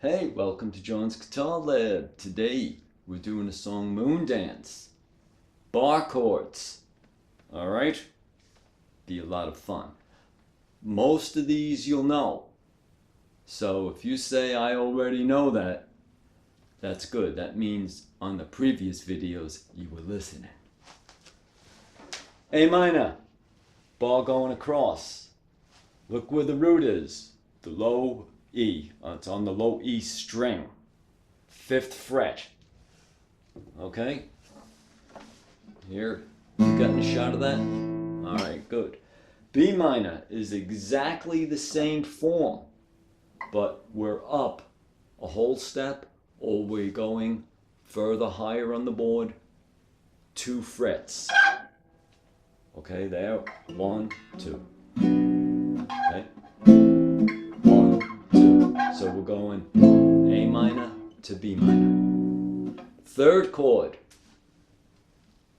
Hey, welcome to John's Guitar Lab. Today we're doing a song Moondance, Bar Chords. Alright? Be a lot of fun. Most of these you'll know. So if you say I already know that, that's good. That means on the previous videos you were listening. A minor, bar going across. Look where the root is, the low E. It's on the low E string, 5th fret. Okay? Here, you gotten a shot of that? Alright, good. B minor is exactly the same form, but we're up a whole step, or we're going further higher on the board, 2 frets. Okay, there, 1, 2. Okay? 1, 2. So we're going A minor to B minor. 3rd chord,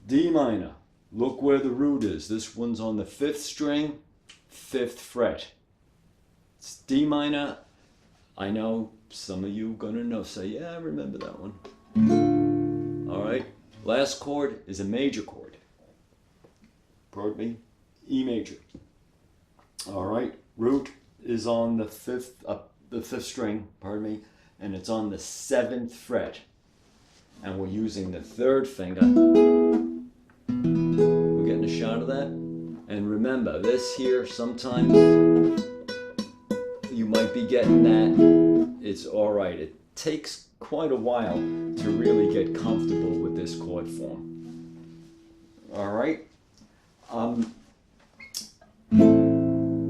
D minor. Look where the root is. This one's on the 5th string, 5th fret. It's D minor. I know some of you gonna know, say, yeah, I remember that one. Alright, last chord is a major chord. Pardon me, E major. Alright, root is on the 5th string, pardon me, and it's on the 7th fret. And we're using the 3rd finger. We're getting a shot of that. And remember, this here, sometimes you might be getting that. It's alright. It takes quite a while to really get comfortable with this chord form. Alright?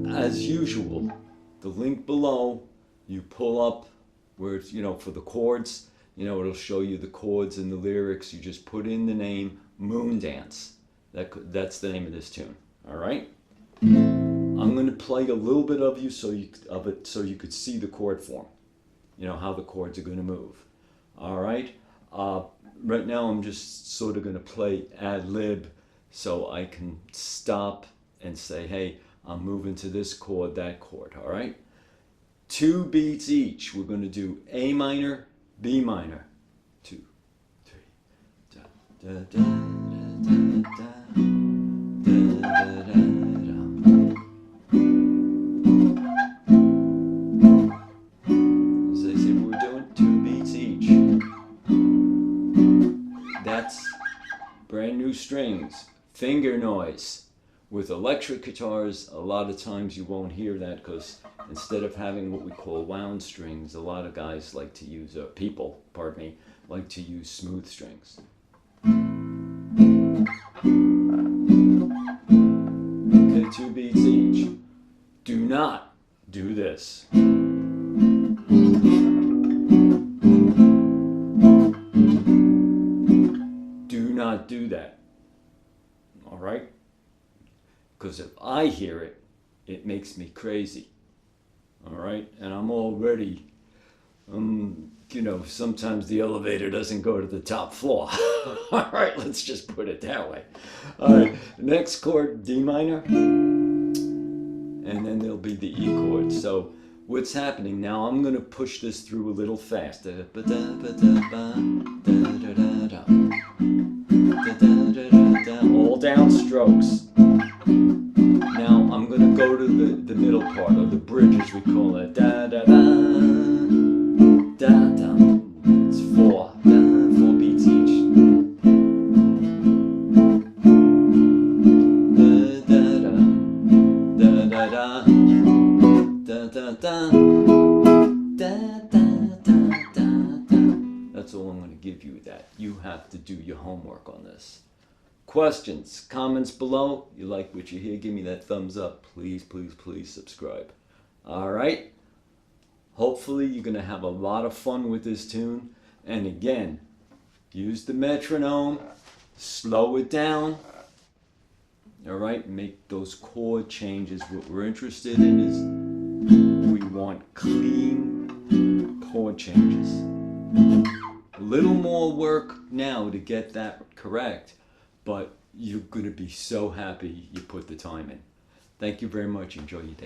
As usual, the link below, you pull up where it's, for the chords, it'll show you the chords and the lyrics. You just put in the name Moondance. That's the name of this tune. Alright? I'm going to play a little bit of it so you could see the chord form. How the chords are going to move. Alright? Right now I'm just sort of going to play ad lib so I can stop and say, hey, I'm moving to this chord, that chord. Alright? 2 beats each. We're going to do A minor, B minor. 2, 3. Da, da, da, da, da, da, da, da, da. That's brand new strings, finger noise. With electric guitars, a lot of times you won't hear that because instead of having what we call wound strings, a lot of guys like to use, people, pardon me, like to use smooth strings. Okay, 2 beats each. Do not do this. Not do that. All right? Because if I hear it, it makes me crazy. All right? And I'm already, sometimes the elevator doesn't go to the top floor. All right, let's just put it that way. All right, next chord, D minor. And then there'll be the E chord. So what's happening now, I'm going to push this through a little faster. All down strokes. Now I'm going to go to the middle part, or the bridge as we call it. Da da da da da. It's 4 beats each. Da da da da da da da da da da da. That's all I'm going to give you. That you have to do your homework on this. Questions, comments below. You like what you hear, give me that thumbs up. Please, please, please subscribe. Alright? Hopefully you're going to have a lot of fun with this tune. And again, use the metronome, slow it down. Alright? Make those chord changes. What we're interested in is we want clean chord changes. A little more work now to get that correct. But you're going to be so happy you put the time in. Thank you very much. Enjoy your day.